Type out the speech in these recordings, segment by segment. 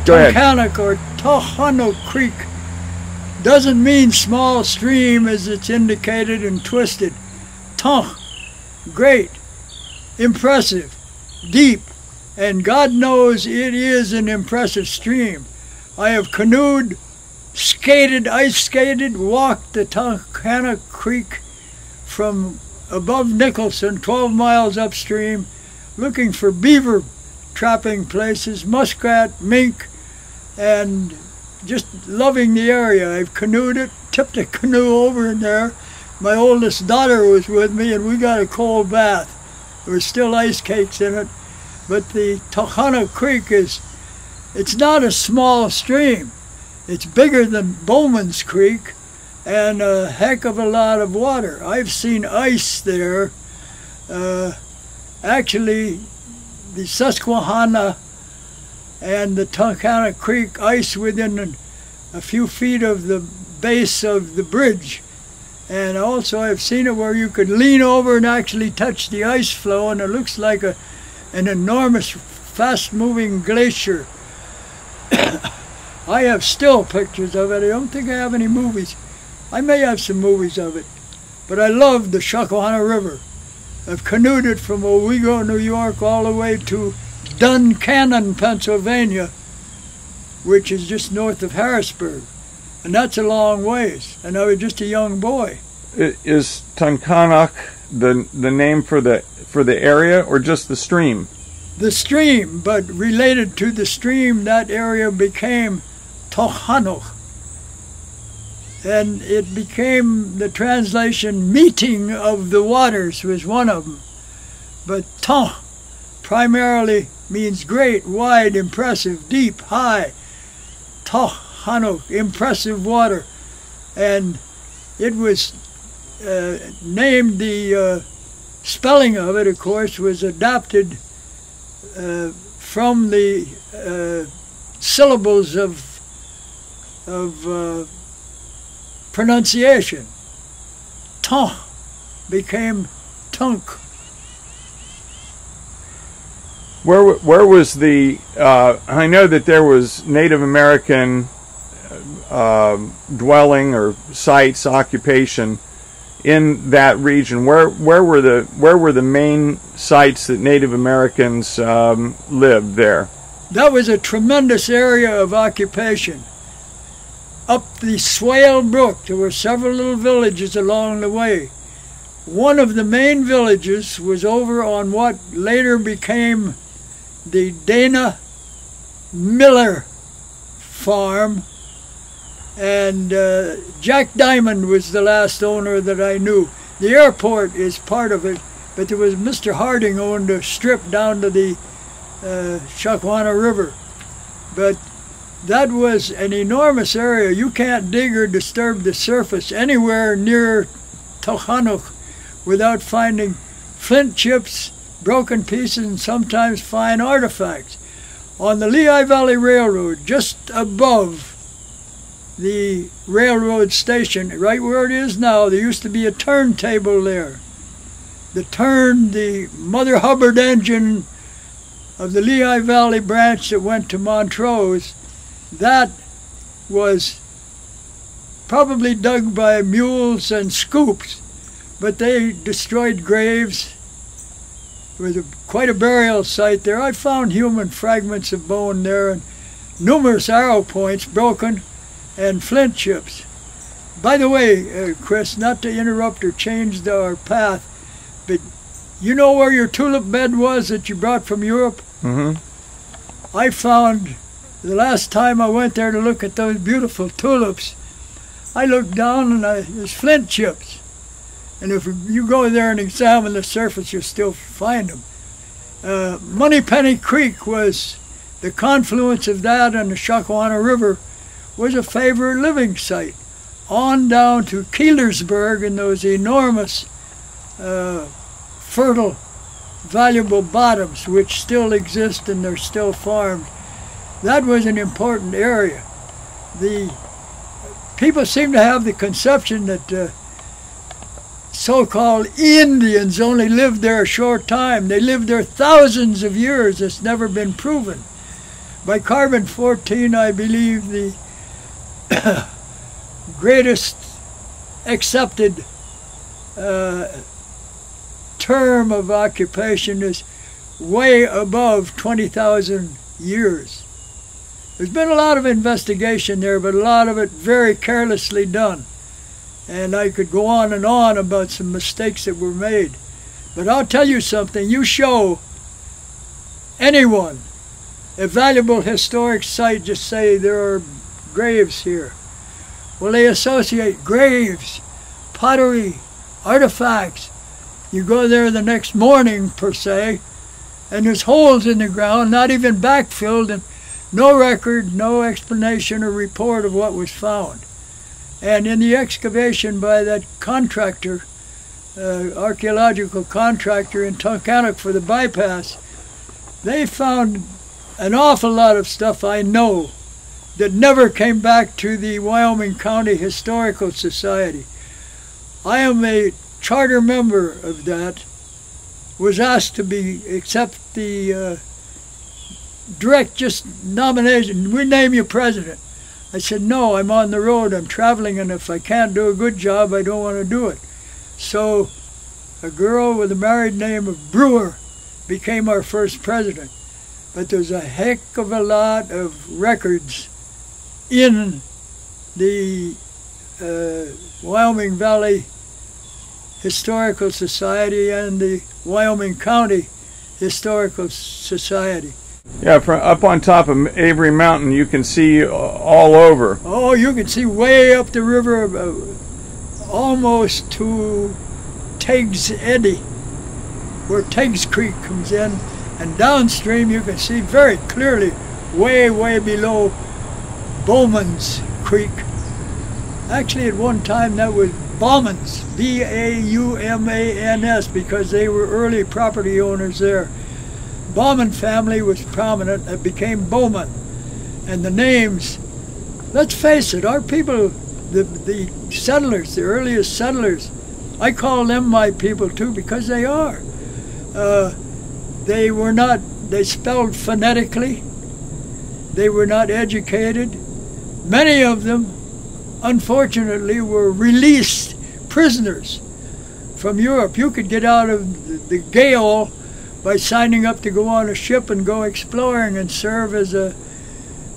Go ahead. Tunkhannock or Tunkhannock Creek doesn't mean small stream as it's indicated and twisted. Tunk, great, impressive, deep, and God knows it is an impressive stream. I have canoed, skated, ice skated, walked the Tunkhannock Creek from above Nicholson, 12 miles upstream, looking for beaver trapping places, muskrat, mink, and just loving the area. I've canoed it, tipped a canoe over in there. My oldest daughter was with me, and we got a cold bath. There was still ice cakes in it. But the Tunkhannock Creek it's not a small stream. It's bigger than Bowman's Creek and a heck of a lot of water. I've seen ice there. Actually, the Susquehanna and the Tunkhannock Creek ice within a few feet of the base of the bridge. And also I've seen it where you could lean over and actually touch the ice floe, and it looks like an enormous fast-moving glacier. I have still pictures of it. I don't think I have any movies. I may have some movies of it. But I love the Susquehanna River. I've canoed it from Owego, New York, all the way to Tunkhannock, Pennsylvania, which is just north of Harrisburg. And that's a long ways. And I was just a young boy. Is Tunkhannock the name for the area or just the stream? The stream, but related to the stream, that area became Tunkhannock. And it became the translation, meeting of the waters was one of them. But Tunk primarily means great, wide, impressive, deep, high. Tunkhannock, impressive water. And it was named, the spelling of it, of course, was adapted from the syllables of pronunciation. Tunk became Tunk. Where was the? I know that there was Native American dwelling or sites, occupation in that region. Where were the main sites that Native Americans lived there? That was a tremendous area of occupation. Up the Swale Brook, there were several little villages along the way. One of the main villages was over on what later became the Dana Miller farm, and Jack Diamond was the last owner that I knew. The airport is part of it, but there was Mr. Harding owned a strip down to the Susquehanna River. But that was an enormous area. You can't dig or disturb the surface anywhere near Tunkhannock without finding flint chips, broken pieces, and sometimes fine artifacts. On the Lehigh Valley Railroad, just above the railroad station, right where it is now, there used to be a turntable there. The Mother Hubbard engine of the Lehigh Valley branch that went to Montrose, that was probably dug by mules and scoops, but they destroyed graves. There was quite a burial site there. I found human fragments of bone there and numerous arrow points broken and flint chips. By the way, Chris, not to interrupt or change our path, but you know where your tulip bed was that you brought from Europe? Mm-hmm. I found, the last time I went there to look at those beautiful tulips, I looked down and there's flint chips. And if you go there and examine the surface, you'll still find them. Moneypenny Creek was the confluence of that and the Susquehanna River, was a favorite living site. On down to Keelersburg and those enormous fertile, valuable bottoms which still exist and they're still farmed. That was an important area. The people seem to have the conception that so-called Indians only lived there a short time. They lived there thousands of years. It's never been proven. By carbon-14, I believe the greatest accepted term of occupation is way above 20,000 years. There's been a lot of investigation there, but a lot of it very carelessly done. And I could go on and on about some mistakes that were made. But I'll tell you something, you show anyone a valuable historic site, just say there are graves here. Well, they associate graves, pottery, artifacts. You go there the next morning, per se, and there's holes in the ground, not even backfilled, and no record, no explanation or report of what was found. And in the excavation by that contractor, archaeological contractor in Tunkhannock for the bypass, they found an awful lot of stuff I know that never came back to the Wyoming County Historical Society. I am a charter member of that, was asked to accept the direct just nomination. We name you president. I said, no, I'm on the road, I'm traveling, and if I can't do a good job, I don't want to do it. So a girl with a married name of Brewer became our first president. But there's a heck of a lot of records in the Wyoming Valley Historical Society and the Wyoming County Historical Society. Yeah, from up on top of Avery Mountain, you can see all over. Oh, you can see way up the river, almost to Teague's Eddy, where Teague's Creek comes in. And downstream you can see very clearly, way, way below Bowman's Creek. Actually, at one time that was Baumann's, B-A-U-M-A-N-S, because they were early property owners there. Baumann family was prominent. It became Bowman. And the names, let's face it, our people, the settlers, the earliest settlers, I call them my people too because they are. They were not, they spelled phonetically. They were not educated. Many of them, unfortunately, were released prisoners from Europe. You could get out of the Gaol by signing up to go on a ship and go exploring and serve as a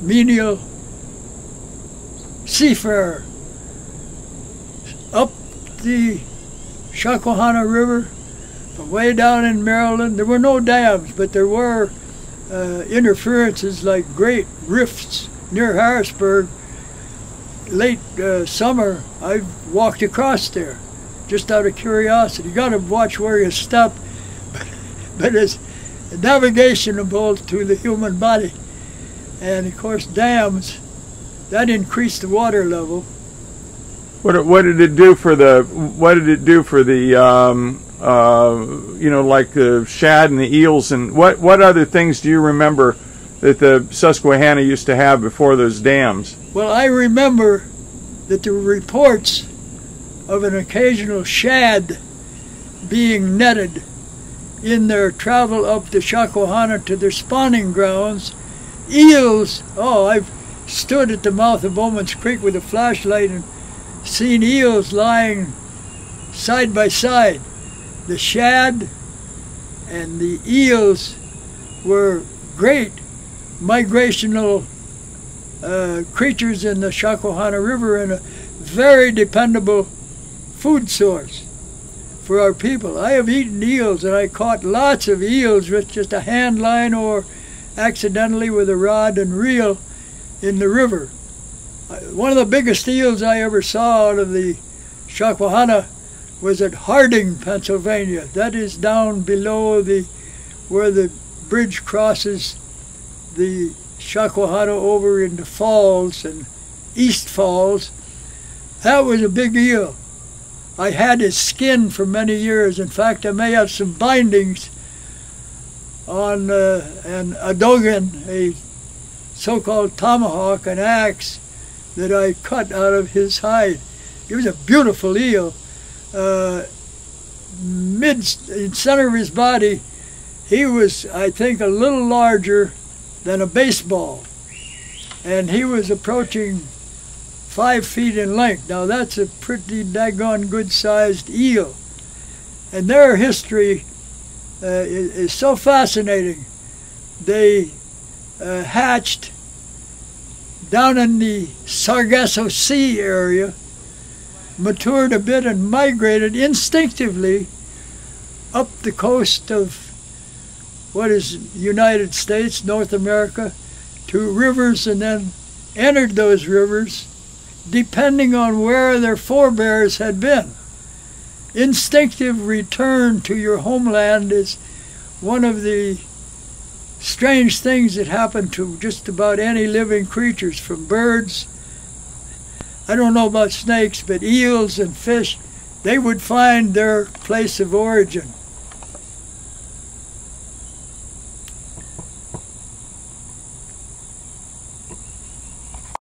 menial seafarer. Up the Tunkhannock River, way down in Maryland, there were no dams, but there were interferences like great rifts near Harrisburg. Late summer, I walked across there, just out of curiosity. You got to watch where you step, but it's navigational to the human body. And of course, dams that increased the water level. What did it do for the? What did it do for the? You know, like the shad and the eels, and what other things do you remember that the Susquehanna used to have before those dams? Well, I remember that there were reports of an occasional shad being netted in their travel up the Susquehanna to their spawning grounds. Eels, oh, I've stood at the mouth of Bowman's Creek with a flashlight and seen eels lying side by side. The shad and the eels were great migrational creatures in the Susquehanna River and a very dependable food source for our people. I have eaten eels, and I caught lots of eels with just a hand line or accidentally with a rod and reel in the river. One of the biggest eels I ever saw out of the Susquehanna was at Harding, Pennsylvania. That is down below where the bridge crosses the Susquehanna over into Falls and East Falls. That was a big eel. I had his skin for many years. In fact, I may have some bindings on an adogan, a so-called tomahawk, an axe that I cut out of his hide. He was a beautiful eel. In center of his body, he was, I think, a little larger than a baseball. And he was approaching 5 feet in length. Now that's a pretty daggone good-sized eel. And their history is so fascinating. They hatched down in the Sargasso Sea area, matured a bit and migrated instinctively up the coast of what is United States, North America, to rivers, and then entered those rivers depending on where their forebears had been. Instinctive return to your homeland is one of the strange things that happen to just about any living creatures, from birds. I don't know about snakes, but eels and fish, they would find their place of origin.